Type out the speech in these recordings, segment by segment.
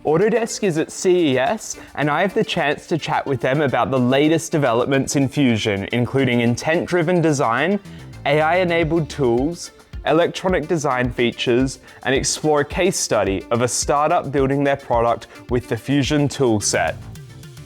Autodesk is at CES, and I have the chance to chat with them about the latest developments in Fusion, including intent-driven design, AI-enabled tools, electronic design features, and explore a case study of a startup building their product with the Fusion toolset.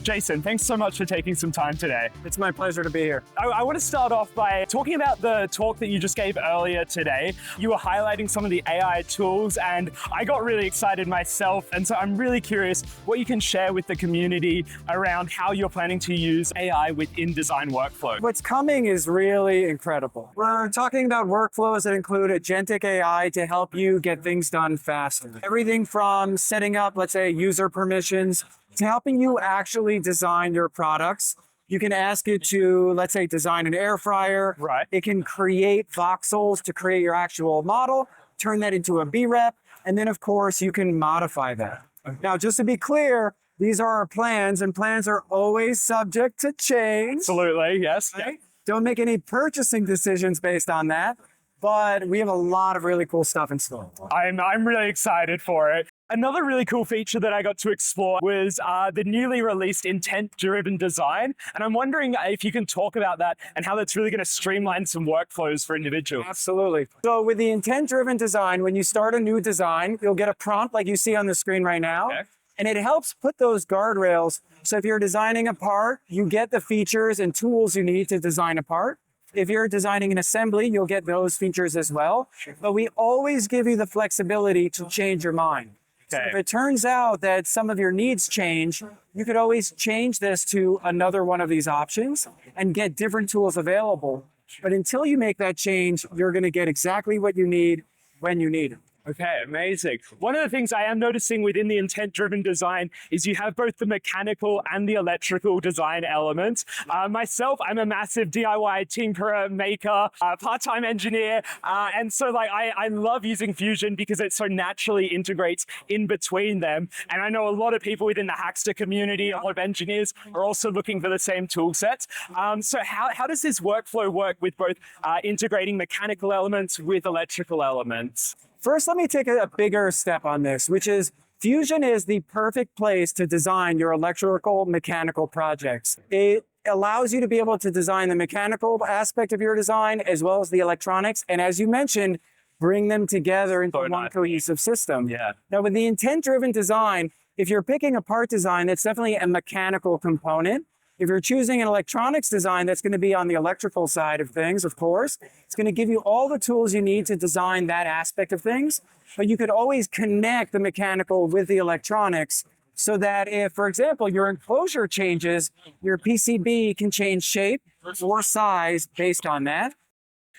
Jason, thanks so much for taking some time today. It's my pleasure to be here. I want to start off by talking about the talk that you just gave earlier today. You were highlighting some of the AI tools, and I got really excited myself. And so I'm really curious what you can share with the community around how you're planning to use AI within design workflow. What's coming is really incredible. We're talking about workflows that include Agentic AI to help you get things done faster. Everything from setting up, let's say, user permissions, to helping you actually design your products. You can ask it to, let's say, design an air fryer. Right. It can create voxels to create your actual model, turn that into a B-rep, and then, of course, you can modify that. Now, just to be clear, these are our plans, and plans are always subject to change. Absolutely, yes. Right? Don't make any purchasing decisions based on that, but we have a lot of really cool stuff in store. I'm really excited for it. Another really cool feature that I got to explore was the newly released intent-driven design. And I'm wondering if you can talk about that and how that's really going to streamline some workflows for individuals. Absolutely. So with the intent-driven design, when you start a new design, you'll get a prompt like you see on the screen right now. Okay. And it helps put those guardrails. So if you're designing a part, you get the features and tools you need to design a part. If you're designing an assembly, you'll get those features as well. But we always give you the flexibility to change your mind. So if it turns out that some of your needs change, you could always change this to another one of these options and get different tools available. But until you make that change, you're going to get exactly what you need when you need it. Okay, amazing. One of the things I am noticing within the intent-driven design is you have both the mechanical and the electrical design elements. Myself, I'm a massive DIY tinkerer, maker, part-time engineer. And so I love using Fusion because it so naturally integrates in between them. And I know a lot of people within the Hackster community, a lot of engineers are also looking for the same tool sets. So how does this workflow work with both integrating mechanical elements with electrical elements? First, let me take a bigger step on this, which is Fusion is the perfect place to design your electrical mechanical projects. It allows you to be able to design the mechanical aspect of your design as well as the electronics. And as you mentioned, bring them together into one cohesive system. Yeah. Now, with the intent-driven design, if you're picking a part design, that's definitely a mechanical component. If you're choosing an electronics design, that's going to be on the electrical side of things, of course. It's going to give you all the tools you need to design that aspect of things. But you could always connect the mechanical with the electronics so that if, for example, your enclosure changes, your PCB can change shape or size based on that.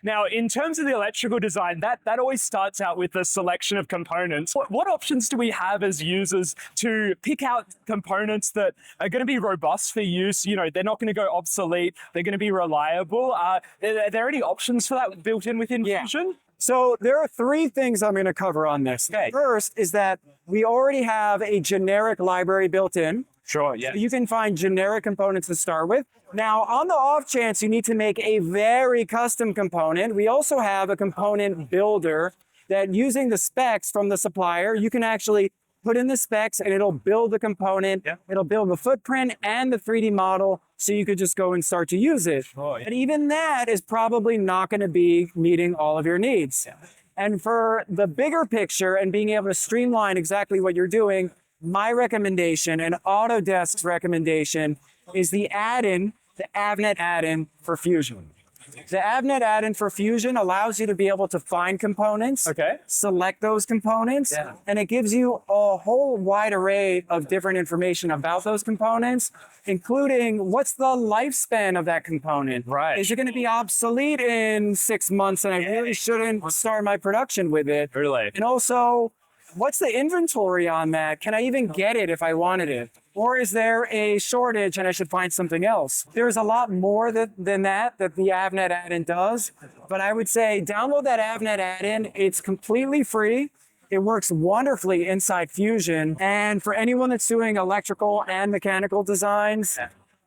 Now, in terms of the electrical design, that always starts out with a selection of components. What options do we have as users to pick out components that are going to be robust for use? You know, they're not going to go obsolete. They're going to be reliable. Are there any options for that built in within Fusion? So there are three things I'm going to cover on this. Okay. First is that we already have a generic library built in. Sure, yeah. So you can find generic components to start with. Now, on the off chance you need to make a very custom component, we also have a component builder that using the specs from the supplier, you can actually put in the specs and it'll build the component. Yeah. It'll build the footprint and the 3D model so you could just go and start to use it. Oh, yeah. But even that is probably not going to be meeting all of your needs. Yeah. And for the bigger picture and being able to streamline exactly what you're doing, my recommendation and Autodesk's recommendation is the add-in, the Avnet add-in for Fusion. The Avnet add-in for Fusion allows you to be able to find components, select those components, and it gives you a whole wide array of different information about those components, including what's the lifespan of that component. Right. Is it going to be obsolete in 6 months and I really shouldn't start my production with it? Really? And also, what's the inventory on that? Can I even get it if I wanted it? Or is there a shortage and I should find something else? There's a lot more than that the Avnet add-in does. But I would say download that Avnet add-in. It's completely free. It works wonderfully inside Fusion. And for anyone that's doing electrical and mechanical designs,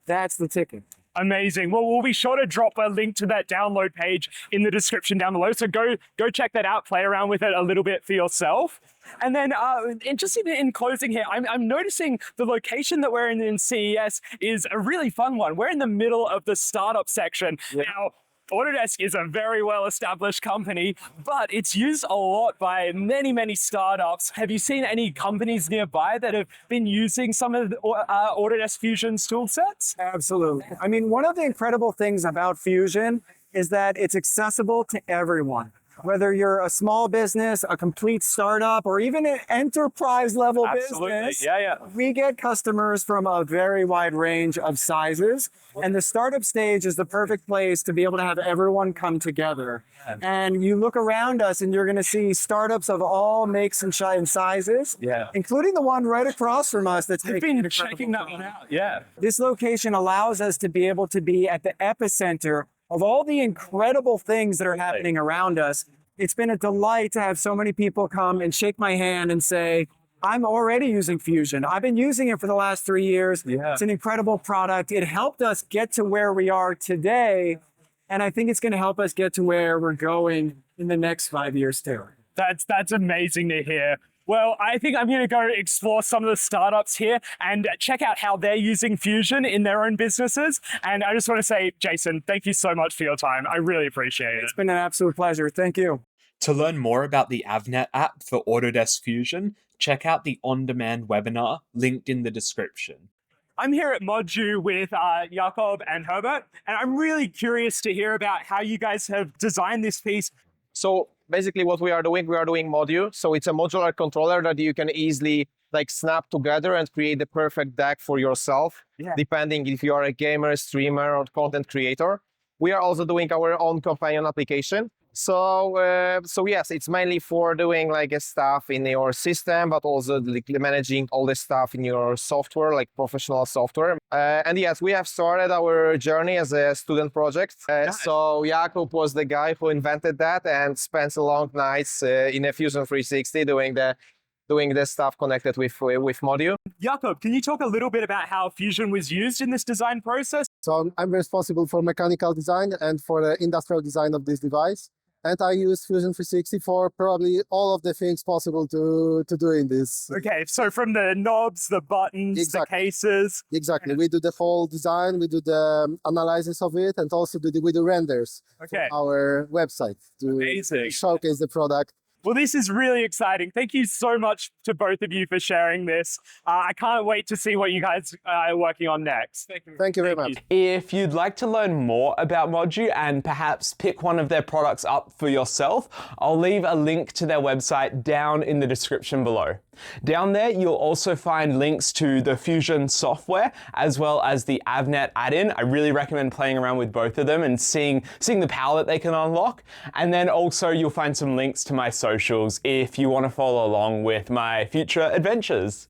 that's the ticket. Amazing. Well, we'll be sure to drop a link to that download page in the description down below. So go check that out, play around with it a little bit for yourself. And then just in closing here, I'm noticing the location that we're in CES is a really fun one. We're in the middle of the startup section. Yeah. Now, Autodesk is a very well-established company, but it's used a lot by many, many startups. Have you seen any companies nearby that have been using some of Autodesk Fusion's tool sets? Absolutely. I mean, one of the incredible things about Fusion is that it's accessible to everyone. Whether you're a small business, a complete startup, or even an enterprise level business, we get customers from a very wide range of sizes. And the startup stage is the perfect place to be able to have everyone come together. And you look around us and you're going to see startups of all makes and sizes, including the one right across from us that's been checking that one out. Yeah. This location allows us to be able to be at the epicenter of all the incredible things that are happening around us. It's been a delight to have so many people come and shake my hand and say, I'm already using Fusion. I've been using it for the last 3 years. Yeah. It's an incredible product. It helped us get to where we are today. And I think it's going to help us get to where we're going in the next 5 years too. That's amazing to hear. Well, I think I'm going to go explore some of the startups here and check out how they're using Fusion in their own businesses. And I just want to say, Jason, thank you so much for your time. I really appreciate it. It's been an absolute pleasure. Thank you. To learn more about the Avnet app for Autodesk Fusion, check out the on-demand webinar linked in the description. I'm here at Modue with Jakob and Herbert, and I'm really curious to hear about how you guys have designed this piece. So basically what we are doing Modue. So it's a modular controller that you can easily snap together and create the perfect deck for yourself, depending if you are a gamer, streamer, or content creator. We are also doing our own companion application. So yes, it's mainly for doing stuff in your system, but also managing all the stuff in your software, like professional software. And yes, we have started our journey as a student project. Nice. So Jakub was the guy who invented that and spent a long nights in a Fusion 360 doing the stuff connected with Modue. Jakob, can you talk a little bit about how Fusion was used in this design process? So I'm responsible for mechanical design and for the industrial design of this device. And I use Fusion 360 for probably all of the things possible to do in this. Okay, so from the knobs, the buttons, exactly. The cases. Exactly. We do the whole design, we do the analysis of it, and also we do renders for our website to showcase the product. Well, this is really exciting. Thank you so much to both of you for sharing this. I can't wait to see what you guys are working on next. Thank you very much. If you'd like to learn more about Modu and perhaps pick one of their products up for yourself, I'll leave a link to their website down in the description below. Down there, you'll also find links to the Fusion software as well as the Avnet add-in. I really recommend playing around with both of them and seeing the power that they can unlock. And then also you'll find some links to my socials if you want to follow along with my future adventures.